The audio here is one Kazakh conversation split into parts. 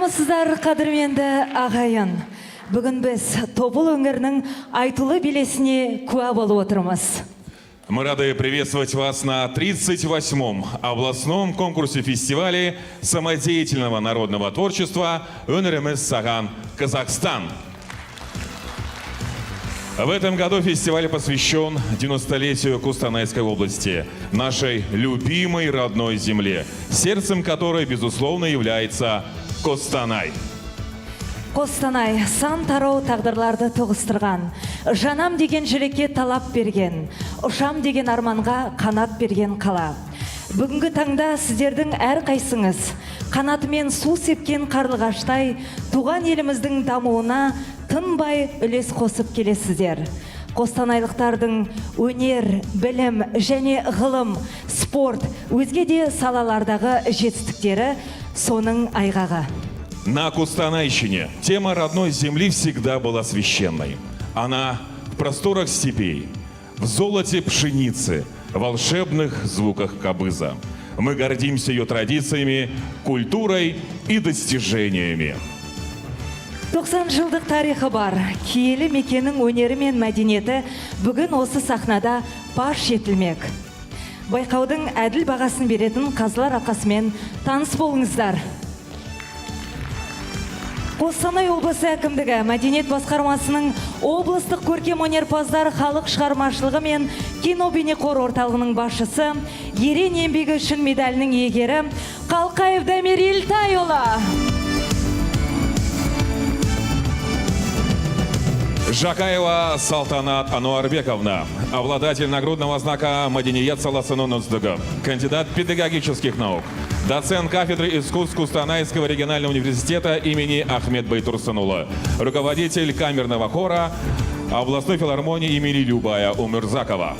Саламатсыздар, қадірменді ағайын. Бүгін біз Тобыл өңірінің айтулы белесіне куә болып отырмыз. Мы рады приветствовать вас на 38-м областном конкурсе фестиваля самодеятельного народного творчества «Өнеріміз саған Казахстан». В этом году фестиваль посвящен 90-летию Костанайской области, нашей любимой родной земле, сердцем которой, безусловно, является Костанай. Костанай сан тарау тағдырларды тоғыстырған, жанам деген жүрекке талап берген, ұшам деген арманға қанат берген қала. Бүгінгі таңда сіздердің әр қайсыңыз қанатымен су сепкен қарлығаштай туған еліміздің дамуына тынбай үлес қосып келесіздер. Костанайлықтардың өнер, білім және ғылым, спорт, өзге де салалардағы жетістіктері соның айғағы. На Костанайщине тема родной земли всегда была священной. Она в просторах степей, в золоте пшеницы, в волшебных звуках кобыза. Мы гордимся ее традициями, культурой и достижениями. 90 жылдық тарихы бар, киелі мекеннің өнері мен мәдениеті бүгін осы сахнада паш етілмек. Байқаудың әділ бағасын беретін қазылар алқасымен таныс болыңыздар. Қостанай облысы әкімдігі мәдениет басқармасының облыстық көркем өнерпаздар халық шығармашылығы мен кино бейнеқор орталығының басшысы, ерен еңбегі үшін медалінің иегері Қалқаев Дамир Елтайұлы. Жакаева Салтанат Ануарбековна, обладатель нагрудного знака «Мәдениет саласының үздігі», кандидат педагогических наук, доцент кафедры искусств Костанайского регионального университета имени Ахмет Байтурсынулы, руководитель камерного хора областной филармонии имени Любая Умурзакова.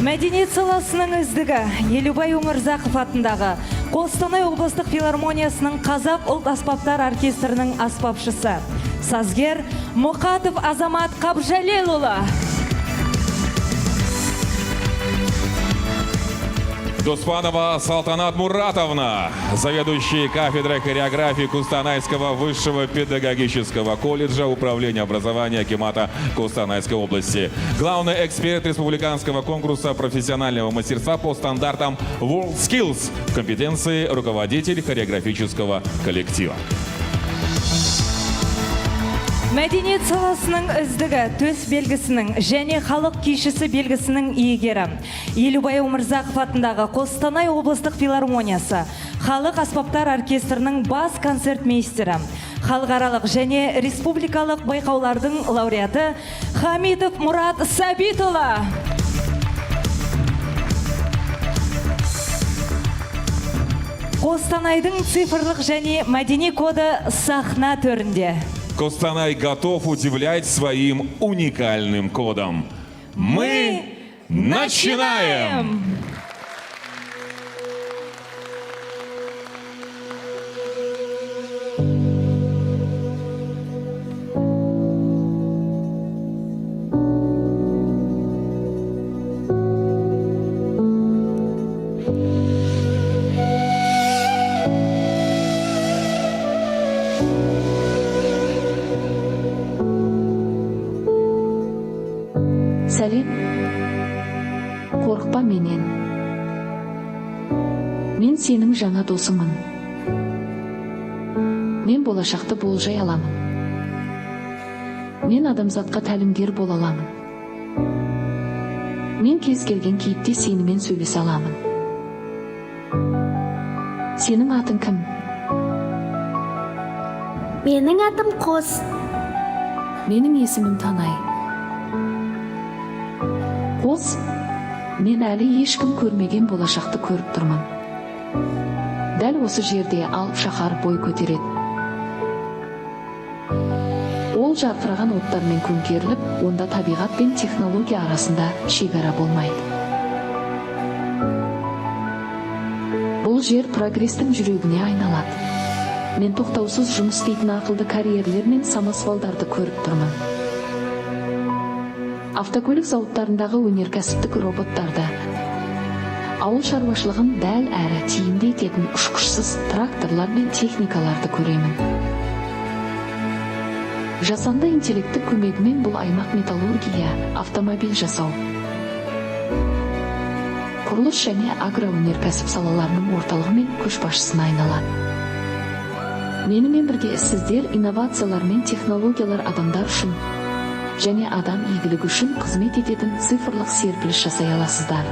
Мәдениет саласының үздігі Елубай Умурзаков атындағы Костанай облыстық филармониясының Қазақ ұлт аспаптар оркестрінің аспапшысы, сазгер Мұқатов Азамат Қабжалелұлы. Доспанова Салтанат Муратовна, заведующий кафедрой хореографии Костанайского высшего педагогического колледжа управления образования Акимата Костанайской области. Главный эксперт республиканского конкурса профессионального мастерства по стандартам WorldSkills в компетенции руководитель хореографического коллектива. Мәдениет саласының үздігі төс белгісінің және халық күйшісі белгісінің иегері Елубай Умурзаков атындағы Костанай облыстық филармониясы халық аспаптар оркестрінің бас концертмейстері, халықаралық және республикалық байқаулардың лауреаты Хамитов Мұрат Сабитұлы. Костанайдың цифрлық және мәдени коды сахна төрінде. Костанай готов удивлять своим уникальным кодом. Мы начинаем! Сәлем, қорықпа менен. Мен сенің жаңа досыңмын. Мен болашақты болжай аламын. Мен адамзатқа тәлімгер бола аламын. Мен кез келген кейіпте сенімен сөйлесе аламын. Сенің атың кім? Менің атым Қос. Менің есімім Танай. Қос, мен әлі ешкім көрмеген болашақты көріп тұрмын. Дәл осы жерде алып шаһар бой көтереді. Ол жарқыраған оттармен көмкеріліп, онда табиғат пен технология арасында шекара болмайды. Бұл жер прогрестің жүрегіне айналады. Мен тоқтаусыз жұмыс істейтін ақылды карьерлер мен самосвалдарды көріп тұрмын. Автокөлік зауыттарындағы өнеркәсіптік роботтарды, Ауыл шаруашылығын дәл әрі тиімді ететін ұшқышсыз тракторлар мен техникаларды көремін. Жасанды интеллекті көмегімен бұл аймақ металлургия, автомобиль жасау, құрылыс және агроөнеркәсіп салаларының орталығы мен көшбасшысына айналады. Менімен бірге сіздер инновациялар мен технологиялар адамдар үшін және адам игілігі үшін қызмет ететін цифрлық серпіліс жасай аласыздар.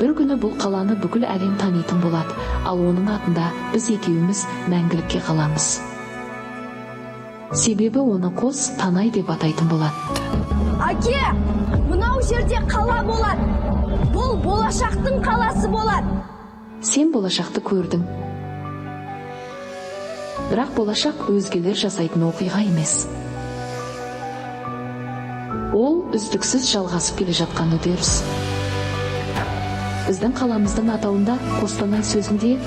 Бір күні бұл қаланы бүкіл әлем танитын болады, ал оның атында біз екеуміз мәңгілікке қаламыз. Себебі оны қос Танай деп атайтын болады. Аке, мынау жерде қала болады. Бұл болашақтың қаласы болады. Сен болашақты көрдің. Бірақ болашақ өзгелер жасайтын оқиға емес. Ол үздіксіз жалғасып келе жатқан үдеріс. Біздің қаламыздың атауында Қостанай сөзінде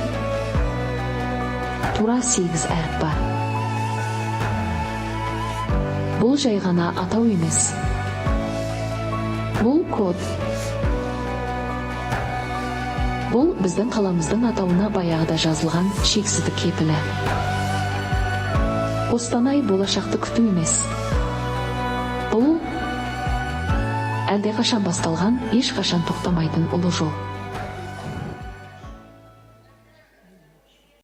тура 8 әріп бар. Бұл жай ғана атау емес. Бұл код. Бұл біздің қаламыздың атауына баяғыда жазылған шексіздік кепілі. Қостанай болашақты күту емес. Бұл әлде қашан басталған, ешқашан тоқтамайтын ұлы жол.